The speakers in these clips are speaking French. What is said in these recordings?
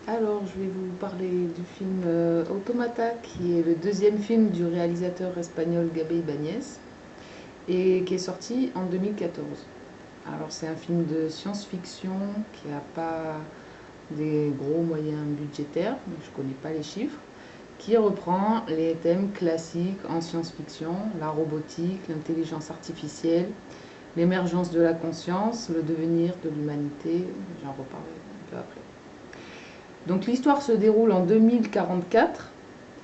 Alors, je vais vous parler du film Automata, qui est le deuxième film du réalisateur espagnol Gabe Ibáñez et qui est sorti en 2014. Alors, c'est un film de science-fiction qui n'a pas des gros moyens budgétaires, je ne connais pas les chiffres, qui reprend les thèmes classiques en science-fiction, la robotique, l'intelligence artificielle, l'émergence de la conscience, le devenir de l'humanité. J'en reparlerai un peu après. Donc l'histoire se déroule en 2044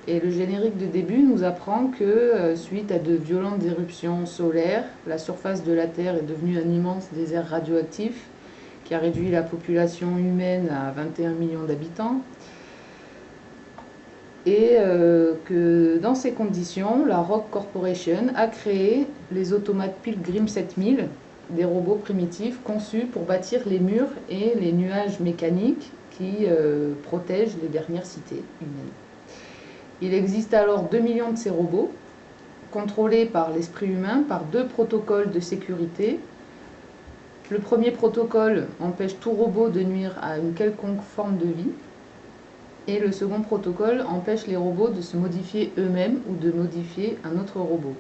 et le générique de début nous apprend que suite à de violentes éruptions solaires, la surface de la Terre est devenue un immense désert radioactif qui a réduit la population humaine à 21 millions d'habitants. Et que dans ces conditions, la Rock Corporation a créé les automates Pilgrim 7000, des robots primitifs conçus pour bâtir les murs et les nuages mécaniques qui protègent les dernières cités humaines. Il existe alors 2 millions de ces robots, contrôlés par l'esprit humain par deux protocoles de sécurité. Le premier protocole empêche tout robot de nuire à une quelconque forme de vie. Et le second protocole empêche les robots de se modifier eux-mêmes ou de modifier un autre robot.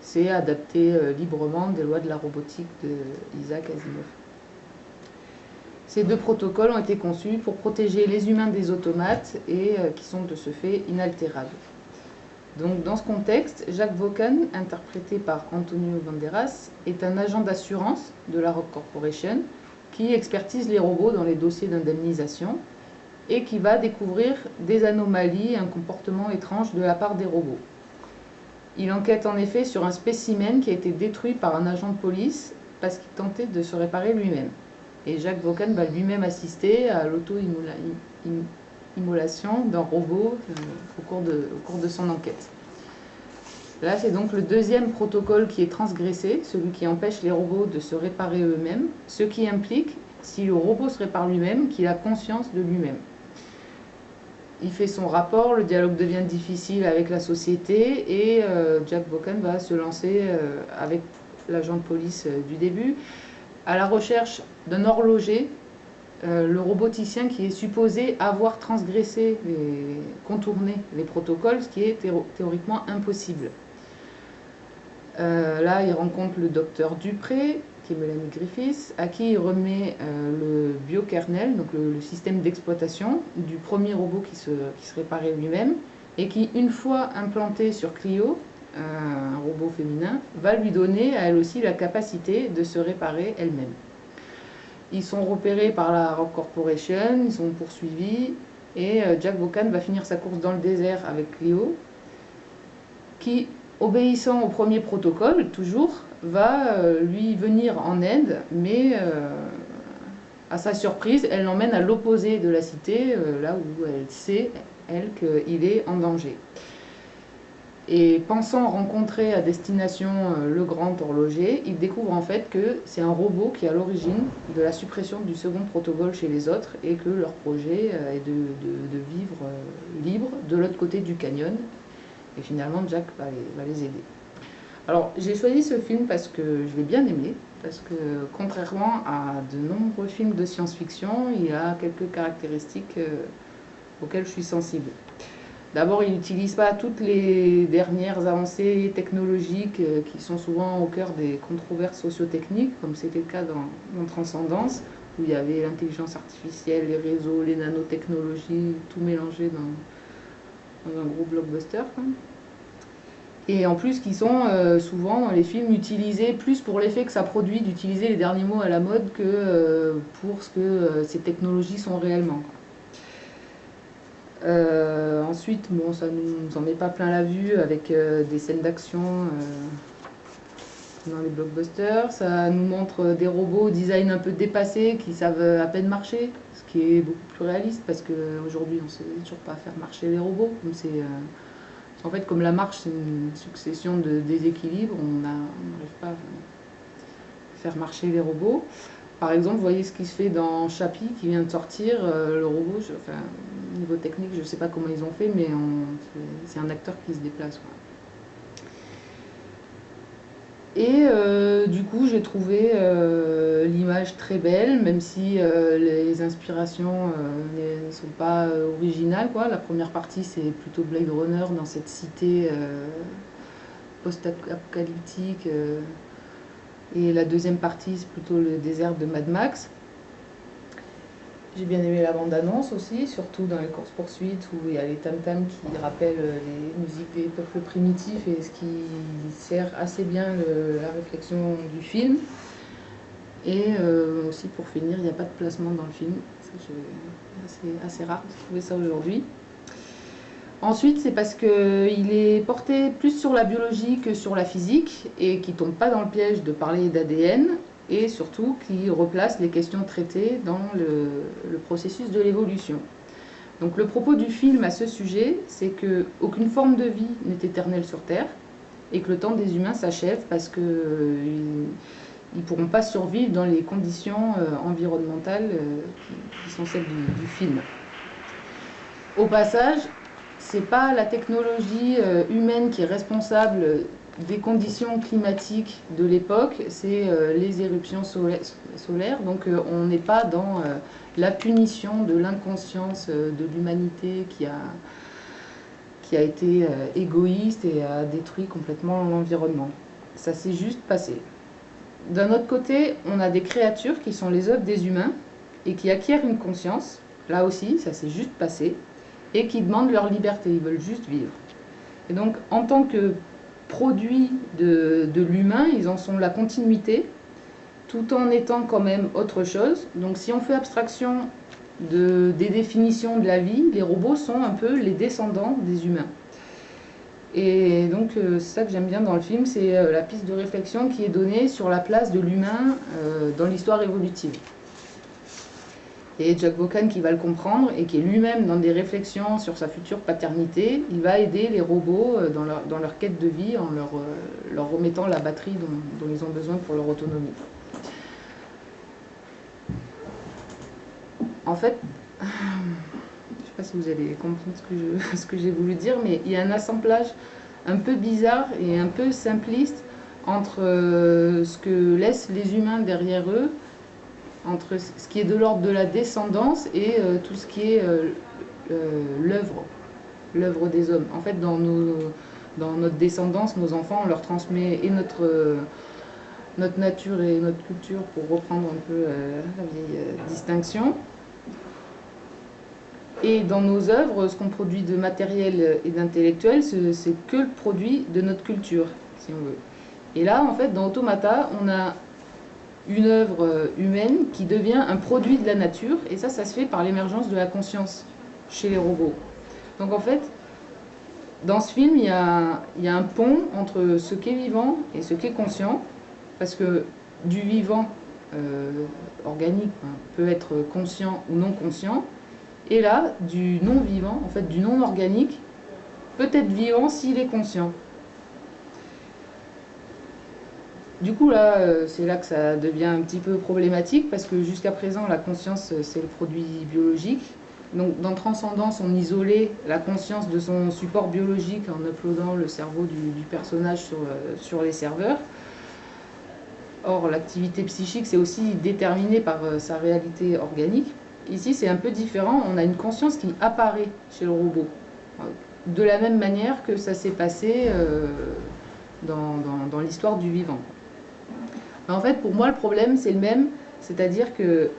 C'est adapté librement des lois de la robotique d'Isaac Asimov. Ces deux protocoles ont été conçus pour protéger les humains des automates et qui sont de ce fait inaltérables. Donc, dans ce contexte, Jack Vaughan, interprété par Antonio Banderas, est un agent d'assurance de la Rock Corporation qui expertise les robots dans les dossiers d'indemnisation et qui va découvrir des anomalies et un comportement étrange de la part des robots. Il enquête en effet sur un spécimen qui a été détruit par un agent de police parce qu'il tentait de se réparer lui-même. Et Jack Vaughan va lui-même assister à l'auto-immolation d'un robot au cours de son enquête. Là, c'est donc le deuxième protocole qui est transgressé, celui qui empêche les robots de se réparer eux-mêmes, ce qui implique, si le robot se répare lui-même, qu'il a conscience de lui-même. Il fait son rapport, le dialogue devient difficile avec la société et Jack Vaughan va se lancer avec l'agent de police du début à la recherche d'un horloger, le roboticien qui est supposé avoir transgressé, contourné les protocoles, ce qui est théoriquement impossible. Là, il rencontre le docteur Dupré, qui est Melanie Griffiths, à qui il remet le biokernel, donc le système d'exploitation du premier robot qui se réparait lui-même, et qui, une fois implanté sur Clio, un robot féminin, va lui donner à elle aussi la capacité de se réparer elle-même. Ils sont repérés par la Rock Corporation, ils sont poursuivis, et Jack Vaughan va finir sa course dans le désert avec Clio, qui, obéissant au premier protocole, toujours, va lui venir en aide, mais à sa surprise, elle l'emmène à l'opposé de la cité, là où elle sait, elle, qu'il est en danger. Et pensant rencontrer à destination le grand horloger, il découvre en fait que c'est un robot qui est à l'origine de la suppression du second protocole chez les autres et que leur projet est de vivre libre de l'autre côté du canyon. Et finalement, Jack va les aider. Alors, j'ai choisi ce film parce que je l'ai bien aimé, parce que contrairement à de nombreux films de science-fiction, il a quelques caractéristiques auxquelles je suis sensible. D'abord, il n'utilise pas toutes les dernières avancées technologiques qui sont souvent au cœur des controverses socio-techniques, comme c'était le cas dans Transcendance, où il y avait l'intelligence artificielle, les réseaux, les nanotechnologies, tout mélangé dans un gros blockbuster. Et en plus, qui sont souvent dans les films utilisés plus pour l'effet que ça produit d'utiliser les derniers mots à la mode que pour ce que ces technologies sont réellement. Ensuite, bon, ça ne nous en met pas plein la vue avec des scènes d'action dans les blockbusters. Ça nous montre des robots au design un peu dépassé qui savent à peine marcher, ce qui est beaucoup plus réaliste parce qu'aujourd'hui on ne sait toujours pas faire marcher les robots. En fait, comme la marche c'est une succession de déséquilibres, on n'arrive pas à faire marcher les robots. Par exemple, vous voyez ce qui se fait dans Chappie qui vient de sortir, le robot, niveau technique, je ne sais pas comment ils ont fait, mais c'est un acteur qui se déplace. Quoi. Et du coup, j'ai trouvé l'image images très belles, même si les inspirations ne sont pas originales, quoi. La première partie, c'est plutôt Blade Runner dans cette cité post-apocalyptique. Et la deuxième partie, c'est plutôt le désert de Mad Max. J'ai bien aimé la bande-annonce aussi, surtout dans les courses-poursuites où il y a les tam-tams qui rappellent les musiques des peuples primitifs et ce qui sert assez bien la réflexion du film. Et aussi pour finir, il n'y a pas de placement dans le film. C'est assez rare de trouver ça aujourd'hui. Ensuite, c'est parce qu'il est porté plus sur la biologie que sur la physique et qui ne tombe pas dans le piège de parler d'ADN et surtout qui replace les questions traitées dans le processus de l'évolution. Donc le propos du film à ce sujet, c'est qu'aucune forme de vie n'est éternelle sur Terre et que le temps des humains s'achève parce qu'ils ne pourront pas survivre dans les conditions environnementales qui sont celles du film. Au passage, c'est pas la technologie humaine qui est responsable des conditions climatiques de l'époque, c'est les éruptions solaires. Donc on n'est pas dans la punition de l'inconscience de l'humanité qui a été égoïste et a détruit complètement l'environnement. Ça s'est juste passé. D'un autre côté, on a des créatures qui sont les œuvres des humains et qui acquièrent une conscience. Là aussi, ça s'est juste passé. Et qui demandent leur liberté, ils veulent juste vivre. Et donc, en tant que produit de l'humain, ils en sont la continuité, tout en étant quand même autre chose. Donc, si on fait abstraction des définitions de la vie, les robots sont un peu les descendants des humains. Et donc, c'est ça que j'aime bien dans le film, c'est la piste de réflexion qui est donnée sur la place de l'humain dans l'histoire évolutive. Et Jack Vaughan qui va le comprendre et qui est lui-même dans des réflexions sur sa future paternité, il va aider les robots dans leur quête de vie en leur remettant la batterie dont ils ont besoin pour leur autonomie. En fait, je ne sais pas si vous allez comprendre ce que j'ai voulu dire, mais il y a un assemblage un peu bizarre et un peu simpliste entre ce que laissent les humains derrière eux, entre ce qui est de l'ordre de la descendance et tout ce qui est l'œuvre des hommes. En fait, dans notre descendance, nos enfants, on leur transmet et notre nature et notre culture, pour reprendre un peu la vieille distinction. Et dans nos œuvres, ce qu'on produit de matériel et d'intellectuel, c'est que le produit de notre culture, si on veut. Et là, en fait, dans Automata, on a une œuvre humaine qui devient un produit de la nature, et ça se fait par l'émergence de la conscience chez les robots. Donc en fait, dans ce film, il y a un pont entre ce qui est vivant et ce qui est conscient, parce que du vivant organique peut être conscient ou non conscient, et là, du non-vivant, en fait du non-organique, peut être vivant s'il est conscient. Du coup, là, c'est là que ça devient un petit peu problématique, parce que jusqu'à présent, la conscience, c'est le produit biologique. Donc, dans Transcendance, on isolait la conscience de son support biologique en uploadant le cerveau du personnage sur les serveurs. Or, l'activité psychique, c'est aussi déterminé par sa réalité organique. Ici, c'est un peu différent. On a une conscience qui apparaît chez le robot, de la même manière que ça s'est passé dans l'histoire du vivant. En fait, pour moi, le problème, c'est le même, c'est-à-dire que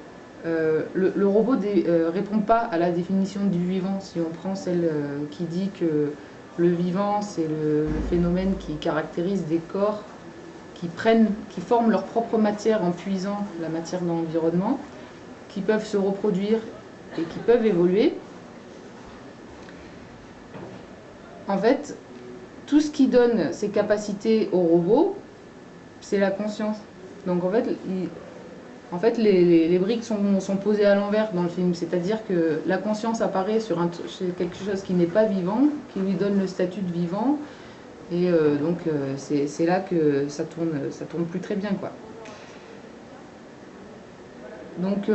le robot ne répond pas à la définition du vivant. Si on prend celle qui dit que le vivant, c'est le phénomène qui caractérise des corps qui forment leur propre matière en puisant la matière dans l'environnement, qui peuvent se reproduire et qui peuvent évoluer. En fait, tout ce qui donne ces capacités au robot, c'est la conscience. Donc en fait, les briques sont posées à l'envers dans le film, c'est-à-dire que la conscience apparaît sur quelque chose qui n'est pas vivant, qui lui donne le statut de vivant, et donc c'est là que ça tourne plus très bien, quoi. Donc